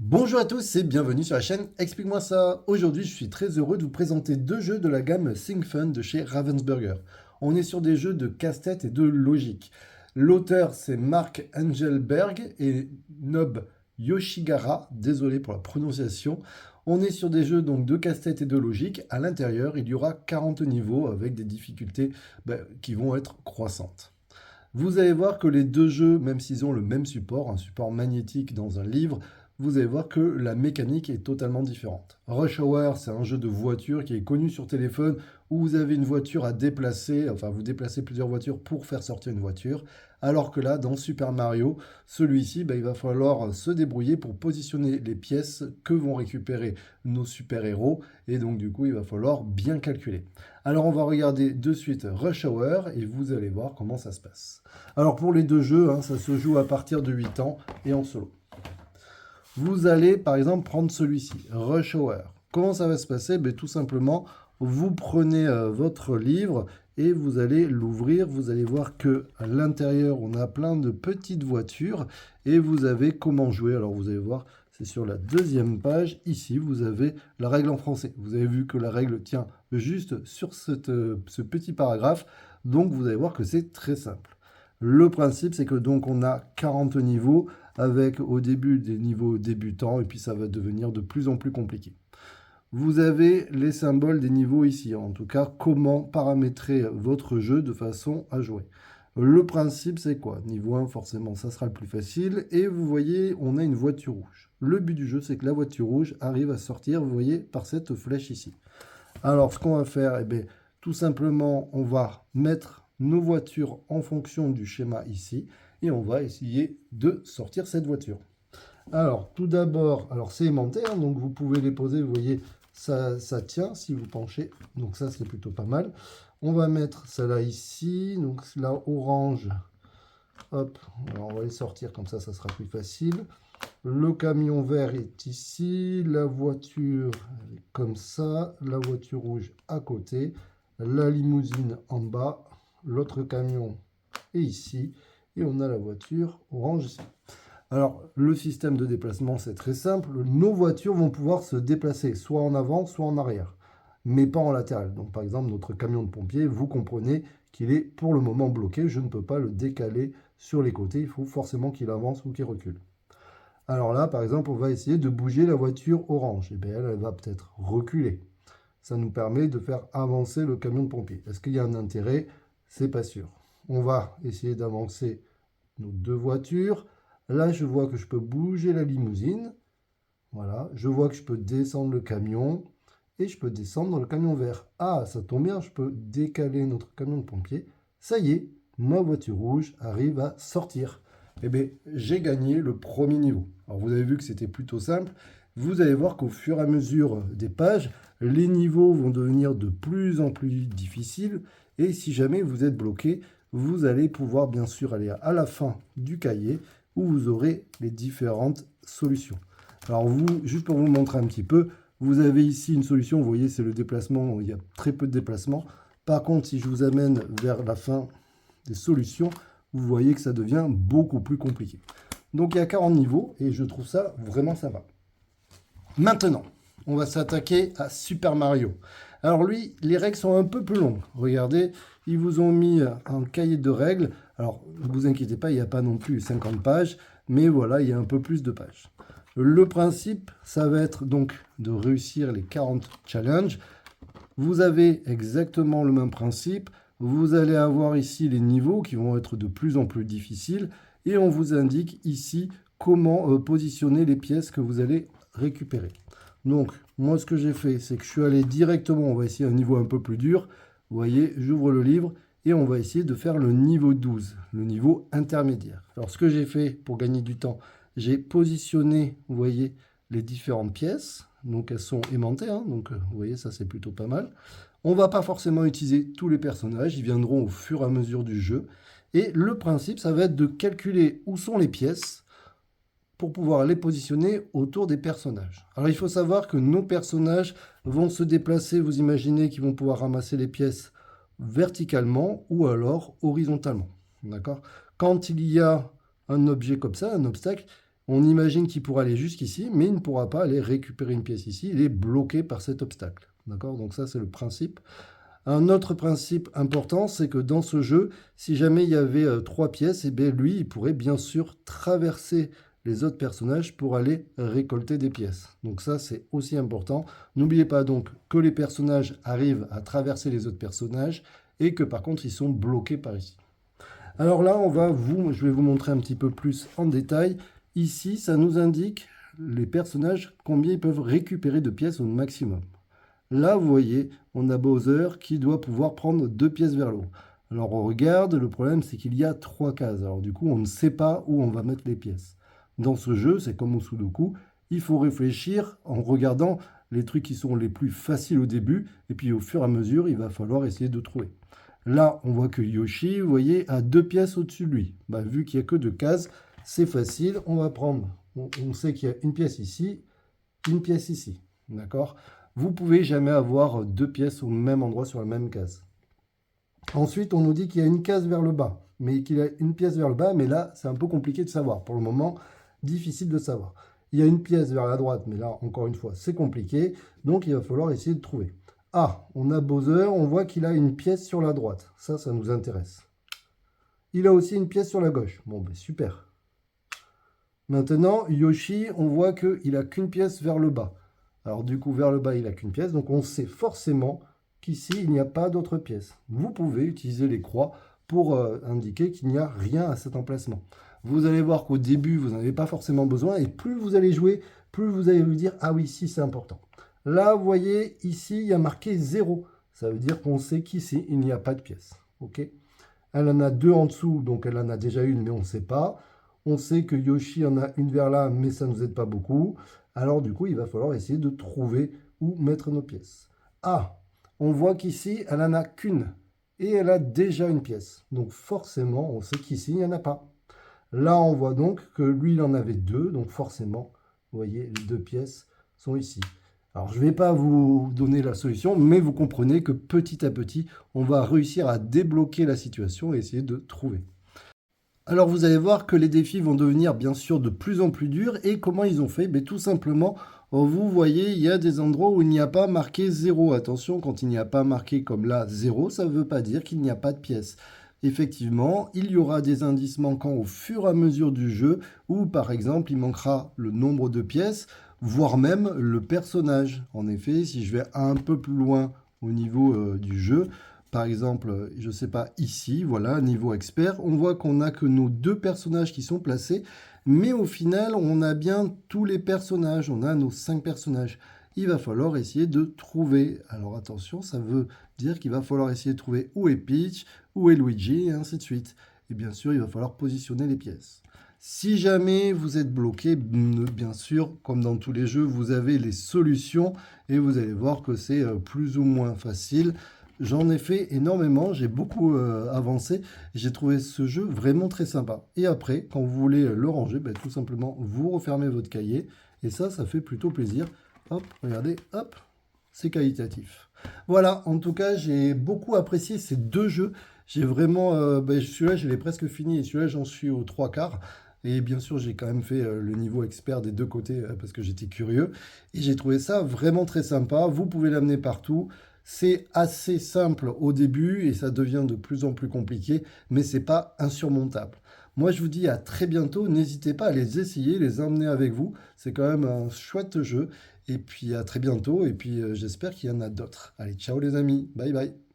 Bonjour à tous et bienvenue sur la chaîne Explique-moi ça. Aujourd'hui, je suis très heureux de vous présenter deux jeux de la gamme Think Fun de chez Ravensburger. On est sur des jeux de casse-tête et de logique. L'auteur, c'est Mark Engelberg et Nob Yoshigara. Désolé pour la prononciation. On est sur des jeux donc de casse-tête et de logique. À l'intérieur, il y aura 40 niveaux avec des difficultés qui vont être croissantes. Vous allez voir que les deux jeux, même s'ils ont le même support, un support magnétique dans un livre, vous allez voir que la mécanique est totalement différente. Rush Hour, c'est un jeu de voiture qui est connu sur téléphone où vous avez une voiture à déplacer, enfin vous déplacez plusieurs voitures pour faire sortir une voiture, alors que là, dans Super Mario, celui-ci, il va falloir se débrouiller pour positionner les pièces que vont récupérer nos super-héros, et donc du coup, il va falloir bien calculer. Alors on va regarder de suite Rush Hour et vous allez voir comment ça se passe. Alors pour les deux jeux, ça se joue à partir de 8 ans et en solo. Vous allez par exemple prendre celui-ci, Rush Hour. Comment ça va se passer? Tout simplement, vous prenez votre livre et vous allez l'ouvrir. Vous allez voir que à l'intérieur, on a plein de petites voitures et vous avez comment jouer. Alors vous allez voir, c'est sur la deuxième page. Ici, vous avez la règle en français. Vous avez vu que la règle tient juste sur ce petit paragraphe. Donc vous allez voir que c'est très simple. Le principe, c'est que donc on a 40 niveaux avec au début des niveaux débutants et puis ça va devenir de plus en plus compliqué. Vous avez les symboles des niveaux ici, en tout cas comment paramétrer votre jeu de façon à jouer. Le principe c'est quoi? Niveau 1 forcément ça sera le plus facile et vous voyez on a une voiture rouge. Le but du jeu c'est que la voiture rouge arrive à sortir, vous voyez, par cette flèche ici. Alors ce qu'on va faire, tout simplement on va mettre nos voitures en fonction du schéma ici et on va essayer de sortir cette voiture. Alors tout d'abord, alors c'est aimanté, donc vous pouvez les poser, vous voyez, ça tient si vous penchez, donc ça c'est plutôt pas mal. On va mettre celle-là ici, donc là orange, hop, alors on va les sortir comme ça sera plus facile. Le camion vert est ici, la voiture comme ça, la voiture rouge à côté, la limousine en bas, l'autre camion est ici, et on a la voiture orange ici. Alors, le système de déplacement, c'est très simple. Nos voitures vont pouvoir se déplacer soit en avant, soit en arrière, mais pas en latéral. Donc, par exemple, notre camion de pompier, vous comprenez qu'il est pour le moment bloqué. Je ne peux pas le décaler sur les côtés. Il faut forcément qu'il avance ou qu'il recule. Alors là, par exemple, on va essayer de bouger la voiture orange. Et bien, elle va peut-être reculer. Ça nous permet de faire avancer le camion de pompier. Est-ce qu'il y a un intérêt? C'est pas sûr. On va essayer d'avancer nos deux voitures. Là, je vois que je peux bouger la limousine. Voilà. Je vois que je peux descendre le camion. Et je peux descendre le camion vert. Ah, ça tombe bien, je peux décaler notre camion de pompier. Ça y est, ma voiture rouge arrive à sortir. Eh bien, j'ai gagné le premier niveau. Alors, vous avez vu que c'était plutôt simple. Vous allez voir qu'au fur et à mesure des pages, les niveaux vont devenir de plus en plus difficiles. Et si jamais vous êtes bloqué, vous allez pouvoir bien sûr aller à la fin du cahier où vous aurez les différentes solutions. Alors vous, juste pour vous montrer un petit peu, vous avez ici une solution, vous voyez c'est le déplacement, il y a très peu de déplacement. Par contre, si je vous amène vers la fin des solutions, vous voyez que ça devient beaucoup plus compliqué. Donc il y a 40 niveaux et je trouve ça vraiment sympa. Maintenant, on va s'attaquer à Super Mario. Alors lui, les règles sont un peu plus longues. Regardez, ils vous ont mis un cahier de règles. Alors, ne vous inquiétez pas, il n'y a pas non plus 50 pages, mais voilà, il y a un peu plus de pages. Le principe, ça va être donc de réussir les 40 challenges. Vous avez exactement le même principe. Vous allez avoir ici les niveaux qui vont être de plus en plus difficiles. Et on vous indique ici comment positionner les pièces que vous allez récupérer. Donc, moi, ce que j'ai fait, c'est que je suis allé directement, on va essayer un niveau un peu plus dur. Vous voyez, j'ouvre le livre et on va essayer de faire le niveau 12, le niveau intermédiaire. Alors, ce que j'ai fait pour gagner du temps, j'ai positionné, vous voyez, les différentes pièces. Donc, elles sont aimantées, donc vous voyez, ça, c'est plutôt pas mal. On ne va pas forcément utiliser tous les personnages, ils viendront au fur et à mesure du jeu. Et le principe, ça va être de calculer où sont les pièces pour pouvoir les positionner autour des personnages. Alors il faut savoir que nos personnages vont se déplacer, vous imaginez qu'ils vont pouvoir ramasser les pièces verticalement ou alors horizontalement. D'accord? Quand il y a un objet comme ça, un obstacle, On imagine qu'il pourra aller jusqu'ici, mais il ne pourra pas aller récupérer une pièce ici. Il est bloqué par cet obstacle. D'accord? Donc ça, c'est le principe. Un autre principe important, c'est que dans ce jeu, si jamais il y avait 3 pièces, et bien lui, il pourrait bien sûr traverser les autres personnages pour aller récolter des pièces. Donc ça, c'est aussi important. N'oubliez pas donc que les personnages arrivent à traverser les autres personnages et que par contre, ils sont bloqués par ici. Alors là, je vais vous montrer un petit peu plus en détail. Ici, ça nous indique les personnages, combien ils peuvent récupérer de pièces au maximum. Là, vous voyez, on a Bowser qui doit pouvoir prendre 2 pièces vers le haut. Alors on regarde, le problème c'est qu'il y a 3 cases. Alors du coup, on ne sait pas où on va mettre les pièces. Dans ce jeu, c'est comme au Sudoku, il faut réfléchir en regardant les trucs qui sont les plus faciles au début, et puis au fur et à mesure, il va falloir essayer de trouver. Là, on voit que Yoshi, vous voyez, a 2 pièces au-dessus de lui. Bah, vu qu'il n'y a que 2 cases, c'est facile, on va prendre, on sait qu'il y a une pièce ici, une pièce ici, d'accord? Vous ne pouvez jamais avoir 2 pièces au même endroit sur la même case. Ensuite, on nous dit qu'il y a une case vers le bas, mais qu'il y a une pièce vers le bas, mais là, c'est un peu compliqué de savoir. Pour le moment, difficile de savoir. Il y a une pièce vers la droite, mais là, encore une fois, c'est compliqué. Donc, il va falloir essayer de trouver. Ah, on a Bowser, on voit qu'il a une pièce sur la droite. Ça nous intéresse. Il a aussi une pièce sur la gauche. Bon, ben super. Maintenant, Yoshi, on voit qu'il n'a qu'une pièce vers le bas. Alors du coup, vers le bas, il n'a qu'une pièce. Donc on sait forcément qu'ici, il n'y a pas d'autre pièce. Vous pouvez utiliser les croix pour indiquer qu'il n'y a rien à cet emplacement. Vous allez voir qu'au début, vous n'en avez pas forcément besoin. Et plus vous allez jouer, plus vous allez vous dire, ah oui, si, c'est important. Là, vous voyez, ici, il y a marqué 0. Ça veut dire qu'on sait qu'ici, il n'y a pas de pièce. Ok? Elle en a 2 en dessous, donc elle en a déjà une, mais on ne sait pas. On sait que Yoshi en a une vers là, mais ça ne nous aide pas beaucoup. Alors du coup, il va falloir essayer de trouver où mettre nos pièces. Ah, on voit qu'ici, elle n'en a qu'une. Et elle a déjà une pièce. Donc forcément, on sait qu'ici, il n'y en a pas. Là, on voit donc que lui, il en avait 2. Donc forcément, vous voyez, les 2 pièces sont ici. Alors, je ne vais pas vous donner la solution, mais vous comprenez que petit à petit, on va réussir à débloquer la situation et essayer de trouver. Alors vous allez voir que les défis vont devenir bien sûr de plus en plus durs. Et comment ils ont fait? Tout simplement, vous voyez, il y a des endroits où il n'y a pas marqué 0. Attention, quand il n'y a pas marqué comme là 0, ça ne veut pas dire qu'il n'y a pas de pièce. Effectivement, il y aura des indices manquants au fur et à mesure du jeu, où par exemple, il manquera le nombre de pièces, voire même le personnage. En effet, si je vais un peu plus loin au niveau du jeu, par exemple, je ne sais pas, ici, voilà, niveau expert, on voit qu'on n'a que nos 2 personnages qui sont placés, mais au final, on a bien tous les personnages, on a nos 5 personnages. Il va falloir essayer de trouver. Alors attention, ça veut dire qu'il va falloir essayer de trouver où est Peach, où est Luigi, et ainsi de suite. Et bien sûr, il va falloir positionner les pièces. Si jamais vous êtes bloqué, bien sûr, comme dans tous les jeux, vous avez les solutions et vous allez voir que c'est plus ou moins facile. J'en ai fait énormément, j'ai beaucoup avancé. J'ai trouvé ce jeu vraiment très sympa. Et après, quand vous voulez le ranger, tout simplement, vous refermez votre cahier. Et ça fait plutôt plaisir. Hop, regardez, hop, c'est qualitatif. Voilà, en tout cas, j'ai beaucoup apprécié ces 2 jeux. J'ai vraiment, celui-là, je l'ai presque fini. Et celui-là, j'en suis aux 3/4. Et bien sûr, j'ai quand même fait le niveau expert des 2 côtés parce que j'étais curieux. Et j'ai trouvé ça vraiment très sympa. Vous pouvez l'amener partout. C'est assez simple au début et ça devient de plus en plus compliqué, mais c'est pas insurmontable. Moi, je vous dis à très bientôt. N'hésitez pas à les essayer, les emmener avec vous. C'est quand même un chouette jeu. Et puis à très bientôt. Et puis j'espère qu'il y en a d'autres. Allez, ciao les amis. Bye bye.